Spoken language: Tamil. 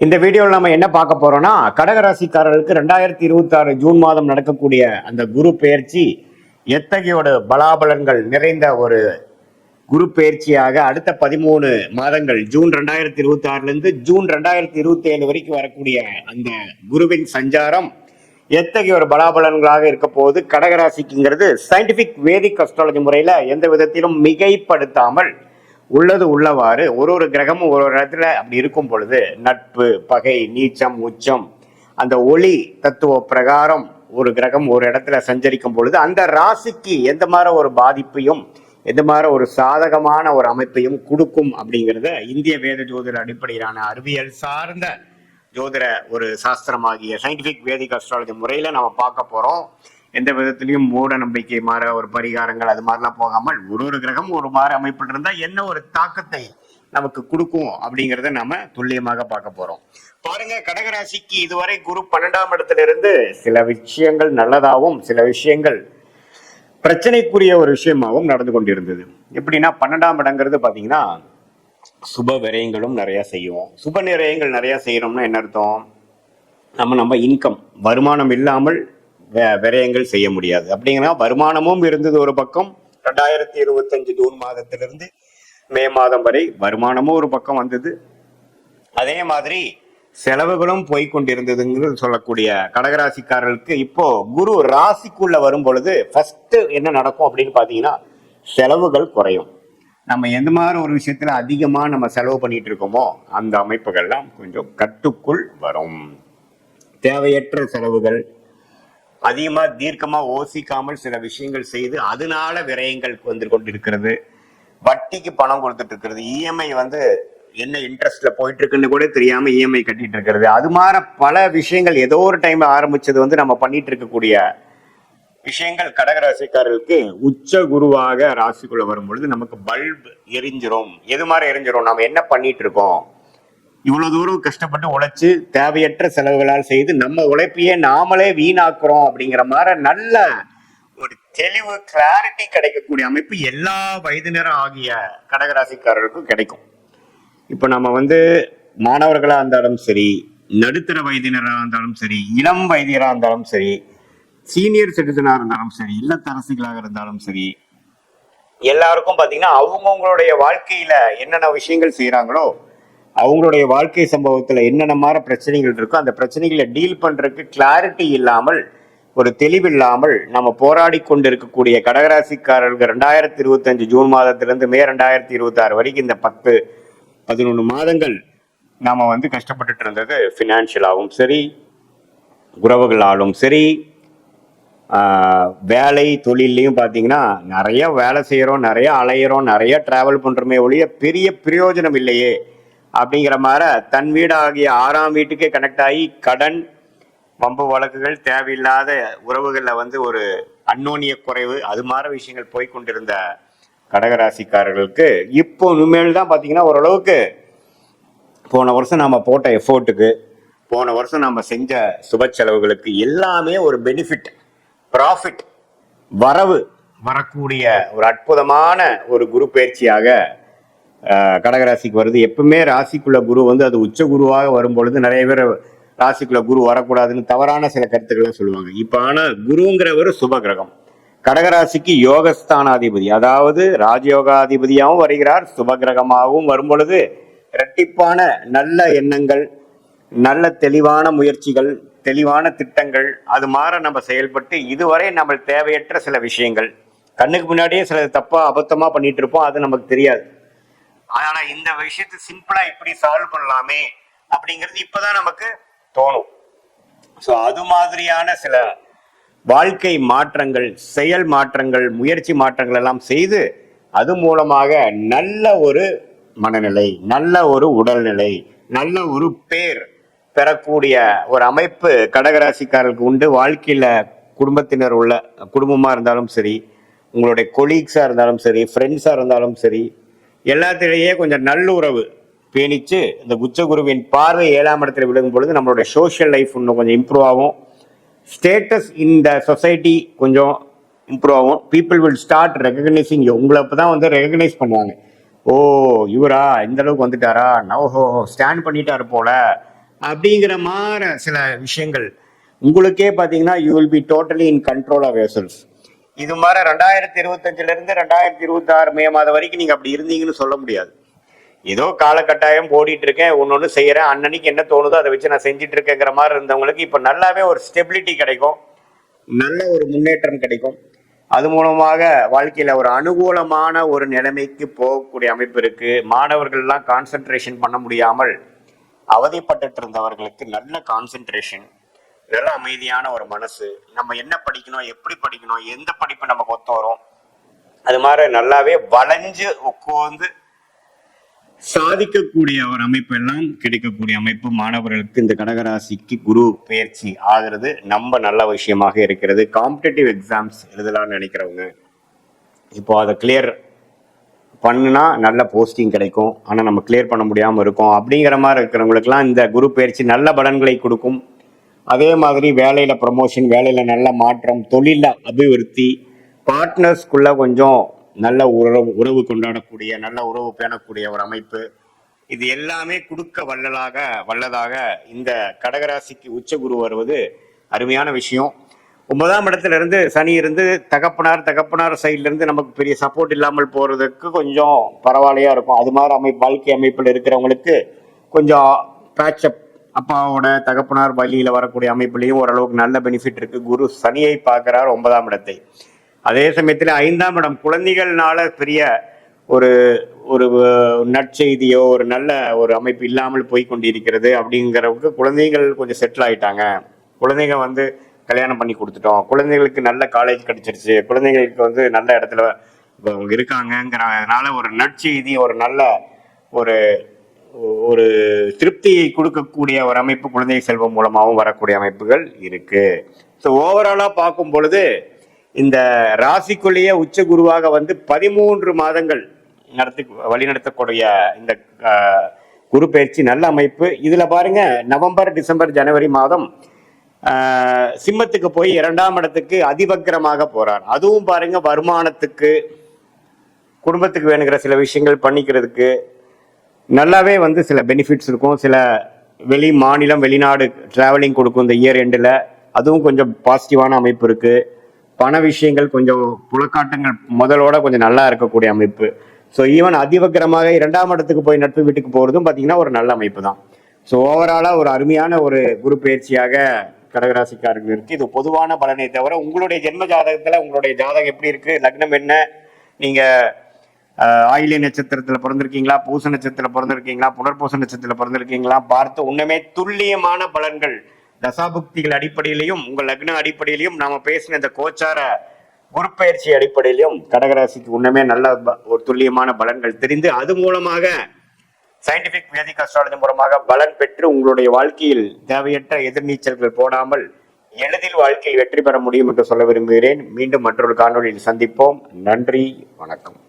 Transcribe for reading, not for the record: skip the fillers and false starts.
இந்த வீடியோவில் நம்ம என்ன பார்க்க போறோம்னா, கடகராசிக்காரர்களுக்கு 2026 ஜூன் மாதம் நடக்கக்கூடிய அந்த குரு பெயர்ச்சி எத்தகைய ஒரு பலாபலன்கள் நிறைந்த ஒரு குரு பெயர்ச்சியாக அடுத்த 13 மாதங்கள் ஜூன் 2026 இருந்து ஜூன் 2027 வரைக்கும் வரக்கூடிய அந்த குருவின் சஞ்சாரம் எத்தகைய ஒரு பலாபலன்களாக இருக்க போது கடகராசிக்குங்கிறது சயின்டிபிக் வேதிக் அஸ்ட்ராலஜி முறையில எந்த விதத்திலும் மிகைப்படுத்தாமல் உள்ளது உள்ளவாறு ஒரு கிரகமும் ஒரு இடத்துல அப்படி இருக்கும் பொழுது நட்பு பகை நீச்சம் உச்சம் அந்த ஒளி தத்துவ பிரகாரம் ஒரு கிரகம் ஒரு இடத்துல சஞ்சரிக்கும் பொழுது அந்த ராசிக்கு எந்த மாதிரி ஒரு பாதிப்பையும் எந்த மாதிரி ஒரு சாதகமான ஒரு அமைப்பையும் கொடுக்கும் அப்படிங்கிறத இந்திய வேத ஜோதிட அடிப்படையிலான அறிவியல் சார்ந்த ஜோதிட ஒரு சாஸ்திரமாகிய சயின்டிபிக் வேதிக் அஸ்ட்ராலஜி முறையில நம்ம பார்க்க போறோம். எந்த விதத்திலையும் மூட நம்பிக்கை மாற ஒரு பரிகாரங்கள் அது மாதிரிலாம் போகாமல் ஒரு கிரகம் ஒரு மாதிரி அமைப்பில் இருந்தா என்ன ஒரு தாக்கத்தை நமக்கு கொடுக்கும் அப்படிங்கிறத நம்ம துல்லியமாக பார்க்க போறோம். பாருங்க, கடகராசிக்கு இதுவரை குரு 12ஆம் இடத்துல இருந்து சில விஷயங்கள் நல்லதாகவும் சில விஷயங்கள் பிரச்சனைக்குரிய ஒரு விஷயமாகவும் நடந்து கொண்டிருந்தது. எப்படின்னா 12ஆம் இடங்கிறது பாத்தீங்கன்னா சுப விரயங்களும் நிறைய செய்வோம். சுப விரயங்கள் நிறைய செய்யறோம்னா என்ன அர்த்தம்? நம்ம இன்கம் வருமானம் இல்லாமல் விரயங்கள் செய்ய முடியாது. அப்படிங்கன்னா வருமானமும் இருந்தது ஒரு பக்கம். 2025 ஜூன் மாதத்திலிருந்து மே மாதம் வரை வருமானமும் ஒரு பக்கம் வந்தது. அதே மாதிரி செலவுகளும் போய்கொண்டிருந்ததுங்கிறது சொல்லக்கூடிய கடகராசிக்காரர்களுக்கு இப்போ குரு ராசிக்குள்ள வரும் பொழுது ஃபர்ஸ்ட் என்ன நடக்கும் அப்படின்னு பாத்தீங்கன்னா செலவுகள் குறையும். நம்ம எந்த மாதிரி ஒரு விஷயத்துல அதிகமா நம்ம செலவு பண்ணிட்டு இருக்கோமோ அந்த அமைப்புகள்லாம் கொஞ்சம் கட்டுக்குள் வரும். தேவையற்ற செலவுகள் அதிகமா தீர்க்கமா யோசிக்காமல் சில விஷயங்கள் செய்து அதனால விரயங்கள் வந்து கொண்டிருக்கிறது. வட்டிக்கு பணம் கொடுத்துட்டு இருக்கிறது, இஎம்ஐ என்ன இன்ட்ரெஸ்ட்ல போயிட்டு இருக்குன்னு கூட தெரியாம இஎம்ஐ கட்டிட்டு இருக்கிறது, அது மாதிரி பல விஷயங்கள் ஏதோ ஒரு டைம்ல ஆரம்பிச்சது நம்ம பண்ணிட்டு இருக்கக்கூடிய விஷயங்கள் கடகராசிக்காரர்களுக்கு உச்ச குருவாக ராசிக்குள்ள வரும் பொழுது நமக்கு பல்ப் எரிஞ்சிரும். எது மாதிரி எரிஞ்சிரும்? நம்ம என்ன பண்ணிட்டு இருக்கோம்? இவ்வளவு தூரம் கஷ்டப்பட்டு உழைச்சு தேவையற்ற செலவுகளால் செய்து நம்ம உழைப்பையே நாமளே வீணாக்குறோம் அப்படிங்கிற மாதிரி நல்ல ஒரு தெளிவு கிளாரிட்டி கிடைக்கக்கூடிய அமைப்பு எல்லா வயதினரும் ஆகிய கடகராசிக்காரர்களுக்கும் கிடைக்கும். இப்ப நம்ம மாணவர்களா இருந்தாலும் சரி, நடுத்தர வயதினராக இருந்தாலும் சரி, இளம் வயதினராக இருந்தாலும் சரி, சீனியர் சிட்டிசனா இருந்தாலும் சரி, இல்லத்தரசிகளாக இருந்தாலும் சரி, எல்லாருக்கும் பாத்தீங்கன்னா அவங்கவுங்களுடைய வாழ்க்கையில என்னென்ன விஷயங்கள் செய்யறாங்களோ அவங்களுடைய வாழ்க்கை சம்பவத்துல என்னென்ன மாதிரி பிரச்சனைகள் இருக்கோ அந்த பிரச்சனைகளை டீல் பண்றதுக்கு கிளாரிட்டி இல்லாமல் ஒரு தெளிவில்லாமல் நம்ம போராடி கொண்டு இருக்கக்கூடிய கடகராசிக்காரர்கள் 2025 ஜூன் மாதத்திலிருந்து மே 2026 வரைக்கும் இந்த 10-11 மாதங்கள் நாம கஷ்டப்பட்டுட்டு இருந்தது. பினான்சியலாகவும் சரி, உறவுகளாலும் சரி, வேலை தொழிலையும் பார்த்தீங்கன்னா நிறைய வேலை செய்யறோம், நிறைய அலையிறோம், நிறைய டிராவல் பண்றோமே ஒழிய பெரிய பிரயோஜனம் இல்லையே அப்படிங்கிற மாதிரி தன் வீடு ஆகிய 6ஆம் வீட்டுக்கே கனெக்ட் ஆகி கடன் வம்பு வழக்குகள் தேவையில்லாத உறவுகளில் ஒரு அன்னோனிய குறைவு அது மாதிரி விஷயங்கள் போய்கொண்டிருந்த கடகராசிக்காரர்களுக்கு இப்போ இனிமேல் தான் பார்த்தீங்கன்னா ஓரளவுக்கு போன வருஷம் நாம போட்ட எஃபோர்ட்டுக்கு, போன வருஷம் நம்ம செஞ்ச சுப செலவுகளுக்கு எல்லாமே ஒரு பெனிஃபிட், ப்ராஃபிட், வரவு வரக்கூடிய ஒரு அற்புதமான ஒரு குரு பயிற்சியாக கடகராசிக்கு வருது. எப்பவுமே ராசிக்குள்ள குரு அது உச்ச குருவாக வரும் பொழுது நிறைய பேர் ராசிக்குள்ள குரு வரக்கூடாதுன்னு தவறான சில கருத்துக்களை சொல்லுவாங்க. இப்ப ஆனா குருங்கிறவர் சுப கிரகம், கடகராசிக்கு யோகஸ்தானாதிபதி, அதாவது ராஜயோகாதிபதியாகவும் வருகிறார், சுப கிரகமாகவும் வரும் பொழுது இரட்டிப்பான நல்ல எண்ணங்கள், நல்ல தெளிவான முயற்சிகள், தெளிவான திட்டங்கள் அது மாதிரி நம்ம செயல்பட்டு இதுவரை நம்ம தேவையற்ற சில விஷயங்கள் கண்ணுக்கு முன்னாடியே சில தப்பா அபத்தமா பண்ணிட்டு இருப்போம், அது நமக்கு தெரியாது. ஆனா இந்த விஷயத்தை சிம்பிளா இப்படி சால்வ் பண்ணலாமே அப்படிங்கிறது இப்பதான் நமக்கு தோணும். ஸோ அது மாதிரியான சில வாழ்க்கை மாற்றங்கள், செயல் மாற்றங்கள், முயற்சி மாற்றங்கள் எல்லாம் செய்து அது மூலமாக நல்ல ஒரு மனநிலை, நல்ல ஒரு உடல்நிலை, நல்ல ஒரு பேர் பெறக்கூடிய ஒரு அமைப்பு கடகராசிக்காரர்களுக்கு உண்டு. வாழ்க்கையில குடும்பத்தினர் உள்ள குடும்பமா இருந்தாலும் சரி, உங்களுடைய கொலீக்ஸா இருந்தாலும் சரி, ஃப்ரெண்ட்ஸா இருந்தாலும் சரி, எல்லாத்திலேயே கொஞ்சம் நல்லுறவு பேணிச்சு இந்த உச்சகுருவின் பார்வை 7ஆம் இடத்துல விழுகும் பொழுது நம்மளுடைய சோஷியல் லைஃப் இன்னும் கொஞ்சம் இம்ப்ரூவ் ஆகும். ஸ்டேட்டஸ் இந்த சொசைட்டி கொஞ்சம் இம்ப்ரூவ் ஆகும். People will start recognising you. உங்களை அப்பதான் ரெகக்னைஸ் பண்ணுவாங்க. ஓ இவரா இந்த அளவுக்கு வந்துட்டாரா, ஓஹோ ஸ்டாண்ட் பண்ணிட்டாரு போல, அப்படிங்கிற மாதிரி சில விஷயங்கள் உங்களுக்கே பாத்தீங்கன்னா you will be totally in control of yourself. இது மாதிரி 2025 இருந்து 2026 மே மாதம் வரைக்கும் நீங்க அப்படி இருந்தீங்கன்னு சொல்ல முடியாது. ஏதோ காலகட்டாயம் ஓடிட்டு இருக்கேன், ஒன்னொன்னு செய்யறேன், அன்னன்னைக்கு என்ன தோணுதோ அதை வச்சு நான் செஞ்சுட்டு இருக்கேங்கிற மாதிரி இருந்தவங்களுக்கு இப்ப நல்லாவே ஒரு ஸ்டெபிலிட்டி கிடைக்கும், நல்ல ஒரு முன்னேற்றம் கிடைக்கும். அது மூலமாக வாழ்க்கையில ஒரு அனுகூலமான ஒரு நிலைமைக்கு போகக்கூடிய அமைப்பு இருக்கு. மாணவர்கள்லாம் கான்சென்ட்ரேஷன் பண்ண முடியாமல் அவதிப்பட்டு இருந்தவர்களுக்கு நல்ல கான்சென்ட்ரேஷன், நல்ல அமைதியான ஒரு மனசு, நம்ம என்ன படிக்கணும், எப்படி படிக்கணும், எந்த படிப்பு நமக்கு ஒத்து வரும், அது மாதிரி நல்லாவே வளைஞ்சு உட்கார்ந்து சாதிக்கக்கூடிய ஒரு அமைப்பு எல்லாம் கிடைக்கக்கூடிய அமைப்பு மாணவர்களுக்கு இந்த கடகராசிக்கு குரு பயிற்சி ஆகிறது நம்ம நல்ல விஷயமாக இருக்கிறது. காம்படிட்டிவ் எக்ஸாம்ஸ் எழுதலாம்னு நினைக்கிறவங்க இப்போ அதை கிளியர் பண்ணுனா நல்ல போஸ்டிங் கிடைக்கும். ஆனால் நம்ம கிளியர் பண்ண முடியாமல் இருக்கோம் அப்படிங்கிற மாதிரி இருக்கிறவங்களுக்குலாம் இந்த குரு பயிற்சி நல்ல பலன்களை கொடுக்கும். அதே மாதிரி வேலையில ப்ரமோஷன், வேலையில நல்ல மாற்றம், தொழில அபிவிருத்தி, பார்ட்னர்ஸ்குள்ள கொஞ்சம் நல்ல உறவு கொண்டாடக்கூடிய, நல்ல உறவு பேணக்கூடிய ஒரு அமைப்பு, இது எல்லாமே கொடுக்க வல்லதாக இந்த கடகராசிக்கு உச்ச குரு வருவது அருமையான விஷயம். 9ஆம் இடத்துல இருந்து சனி இருந்து தகப்பனார் சைட்ல இருந்து நமக்கு பெரிய சப்போர்ட் இல்லாமல் போறதுக்கு கொஞ்சம் பரவாயில்லையா இருக்கும். அது மாதிரி வாழ்க்கை அமைப்பில் இருக்கிறவங்களுக்கு கொஞ்சம் பேட்சப், அப்பாவோட தகப்பனார் வழியில வரக்கூடிய அமைப்புலையும் ஓரளவுக்கு நல்ல பெனிஃபிட் இருக்கு. குரு சனியை பார்க்கிறார் 9ஆம் இடத்தை. அதே சமயத்தில் 5ஆம் இடம் குழந்தைகள்னால பெரிய ஒரு ஒரு நற்செய்தியோ ஒரு நல்ல ஒரு அமைப்பு இல்லாமல் போய் கொண்டிருக்கிறது. அப்படிங்கிறவங்க குழந்தைகள் கொஞ்சம் செட்டில் ஆயிட்டாங்க, குழந்தைங்க கல்யாணம் பண்ணி கொடுத்துட்டோம், குழந்தைகளுக்கு நல்ல காலேஜ் கிடைச்சிருச்சு, குழந்தைங்களுக்கு நல்ல இடத்துல அவங்க இருக்காங்கிறதுனால ஒரு நற்செய்தி, ஒரு நல்ல ஒரு ஒரு திருப்தியை கொடுக்கக்கூடிய ஒரு அமைப்பு குழந்தை செல்வம் மூலமாகவும் வரக்கூடிய அமைப்புகள் இருக்கு. ஸோ ஓவராலா பார்க்கும் பொழுது இந்த ராசிக்குள்ளேயே உச்ச குருவாக 13 மாதங்கள் வழிநடத்தக்கூடிய இந்த குரு பயிற்சி நல்ல அமைப்பு. இதுல பாருங்க, நவம்பர், டிசம்பர், ஜனவரி மாதம் சிம்மத்துக்கு போய் 2ஆம் இடத்துக்கு அதிவக்கிரமாக போறார். அதுவும் பாருங்க வருமானத்துக்கு, குடும்பத்துக்கு வேணுங்கிற சில விஷயங்கள் பண்ணிக்கிறதுக்கு நல்லாவே சில பெனிஃபிட்ஸ் இருக்கும். சில வெளி மாநிலம், வெளிநாடு டிராவலிங் கொடுக்கும் இந்த இயர் எண்டில். அதுவும் கொஞ்சம் பாசிட்டிவான அமைப்பு இருக்கு. பண விஷயங்கள் கொஞ்சம் புலக்காட்டங்கள் முதலோட கொஞ்சம் நல்லா இருக்கக்கூடிய அமைப்பு. ஸோ ஈவன் அதிவக்கிரமாக 2ஆம் இடத்துக்கு போய் நட்பு வீட்டுக்கு போகிறதும் பார்த்தீங்கன்னா ஒரு நல்ல அமைப்பு தான். ஸோ ஓவராலாக ஒரு அருமையான ஒரு குரு பயிற்சியாக கடகராசிக்காரர்கள் இருக்கு. இது பொதுவான பலனை தவிர உங்களுடைய ஜென்ம ஜாதகத்தில் உங்களுடைய ஜாதகம் எப்படி இருக்கு, லக்னம் என்ன, நீங்கள் ஆயிலிய நட்சத்திரத்துல பிறந்திருக்கீங்களா, பூச நட்சத்திரத்துல பிறந்திருக்கீங்களா, புனர்பூச நட்சத்திரத்துல பிறந்திருக்கீங்களா பார்த்து உண்மையே துல்லியமான பலன்கள் தசாபுக்திகள் அடிப்படையிலையும் உங்கள் லக்ன அடிப்படையிலையும் நாம பேசின இந்த கோச்சார குருப்பெயர்ச்சி அடிப்படையிலையும் கடகராசிக்கு உண்மையே நல்ல ஒரு துல்லியமான பலன்கள் தெரிந்து அது மூலமாக சயின்டிபிக் வேதிக் அஸ்ட்ராலஜி மூலமாக பலன் பெற்று உங்களுடைய வாழ்க்கையில் தேவையற்ற எதிர்நீச்சல்கள் போடாமல் எளிதில் வாழ்க்கையில் வெற்றி பெற முடியும் என்று சொல்ல விரும்புகிறேன். மீண்டும் மற்றொரு காணொலியில் சந்திப்போம். நன்றி, வணக்கம்.